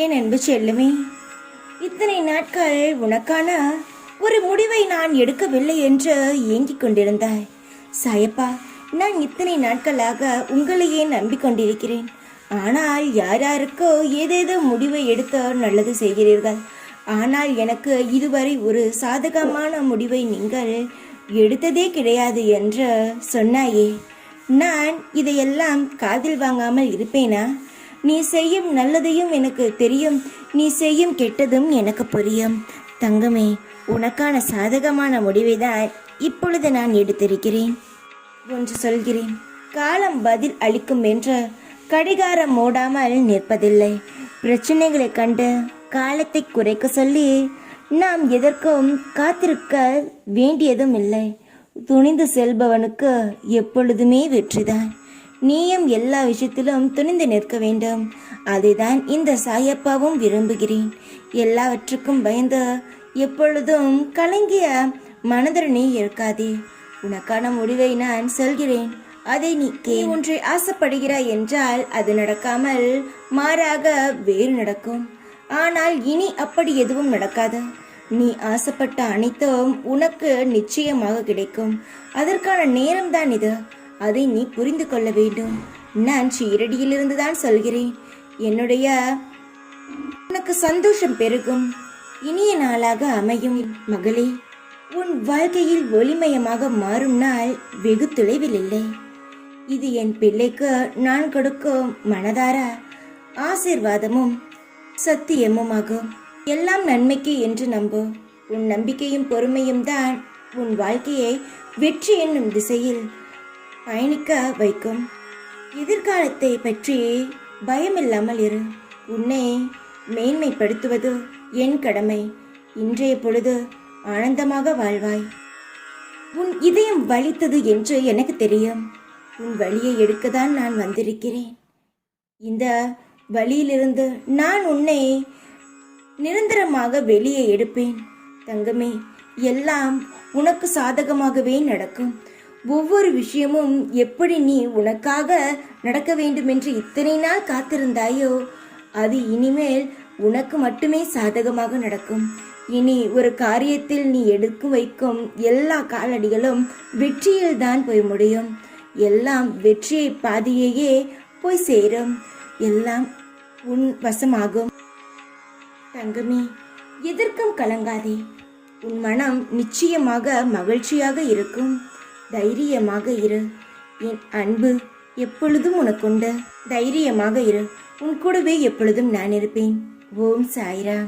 என் அன்பு செல்லுமே, இத்தனை நாட்கள் உனக்கான ஒரு முடிவை நான் எடுக்கவில்லை என்று ஏங்கிக் கொண்டிருந்தாய். சாயப்பா, நான் இத்தனை நாட்களாக உங்களையே நம்பிக்கொண்டிருக்கிறேன். ஆனால் யாருக்கோ ஏதேதோ முடிவை எடுத்து நல்லது செய்கிறீர்கள். ஆனால் எனக்கு இதுவரை ஒரு சாதகமான முடிவை நீங்கள் எடுத்ததே கிடையாது என்று சொன்னாயே. நான் இதையெல்லாம் காதில் வாங்காமல் இருப்பேனா? நீ செய்யும் நல்லதையும் எனக்கு தெரியும், நீ செய்யும் கெட்டதும் எனக்கு புரியும். தங்கமே, உனக்கான சாதகமான முடிவை தான் இப்பொழுது நான் எடுத்திருக்கிறேன். ஒன்று சொல்கிறேன், காலம் பதில் அளிக்கும் என்று கடிகாரம் மூடாமல் நிற்பதில்லை. பிரச்சனைகளை கண்டு காலத்தை குறைக்க சொல்லி நாம் எதற்கும் காத்திருக்க வேண்டியதும் இல்லை. துணிந்து செல்பவனுக்கு எப்பொழுதுமே வெற்றிதான். நீயும் எல்லா விஷயத்திலும் துணிந்து நிற்க வேண்டும். அதைதான் இந்த சாயப்பாவும் விரும்புகிறேன். எல்லாவற்றுக்கும் பயந்து எப்பொழுதும் கலங்கிய மனதரணி இருக்காதே. உனக்கான முடிவை நான் சொல்கிறேன், அதை நீ ஒன்றை ஆசைப்படுகிறாய் என்றால் அது நடக்காமல் மாறாக வேறு நடக்கும். ஆனால் இனி அப்படி எதுவும் நடக்காது. நீ ஆசைப்பட்ட அனைத்தும் உனக்கு நிச்சயமாக கிடைக்கும். அதற்கான நேரம்தான் இது. அதை நீ புரிந்து கொள்ள வேண்டும். நான் ஷீரடியிலிருந்து தான் சொல்கிறேன். என்னுடைய உனக்கு சந்தோஷம் பெருகும், இனிய நாளாக அமையும். மகளே, உன் வாழ்க்கையில் ஒளிமயமாக மாறும் நாள் வெகு தொலைவில் இல்லை. இது என் பிள்ளைக்கு நான் கொடுக்கும் மனதார ஆசீர்வாதமும் சத்தியமும் ஆகும். எல்லாம் நன்மைக்கு என்று நம்பு. உன் நம்பிக்கையும் பொறுமையும் தான் உன் வாழ்க்கையை வெற்றி என்னும் திசையில் பயணிக்க வைக்கும். எதிர்காலத்தை பற்றி பயமில்லாமல் இரு. உன்னை மேன்மைப்படுத்துவது என் கடமை. இன்றைய பொழுது ஆனந்தமாக வாழ்வாய். உன் இதயம் வலித்தது என்று எனக்கு தெரியும். உன் வலியை எடுக்கத்தான் நான் வந்திருக்கிறேன். இந்த வலியிலிருந்து நான் உன்னை நிரந்தரமாக வெளியே எடுப்பேன். தங்கமே, எல்லாம் உனக்கு சாதகமாகவே நடக்கும். ஒவ்வொரு விஷயமும் எப்படி நீ உனக்காக நடக்க வேண்டும் என்று இத்தனை நாள் காத்திருந்தாயோ, அது இனிமேல் உனக்கு மட்டுமே சாதகமாக நடக்கும். இனி ஒரு காரியத்தில் நீ எடுத்து வைக்கும் எல்லா காலடிகளும் வெற்றியில் தான் போய் முடியும். எல்லாம் வெற்றியை பாதியையே போய் சேரும். எல்லாம் உன் வசமாகும். தங்கமே, எதற்கும் கலங்காதே. உன் மனம் நிச்சயமாக மகிழ்ச்சியாக இருக்கும். தைரியமாக இரு. என் அன்பு எப்பொழுதும் உனக்குண்டு. தைரியமாக இரு. உன் கூடவே எப்பொழுதும் நான் இருப்பேன். ஓம் சாய்ராம்.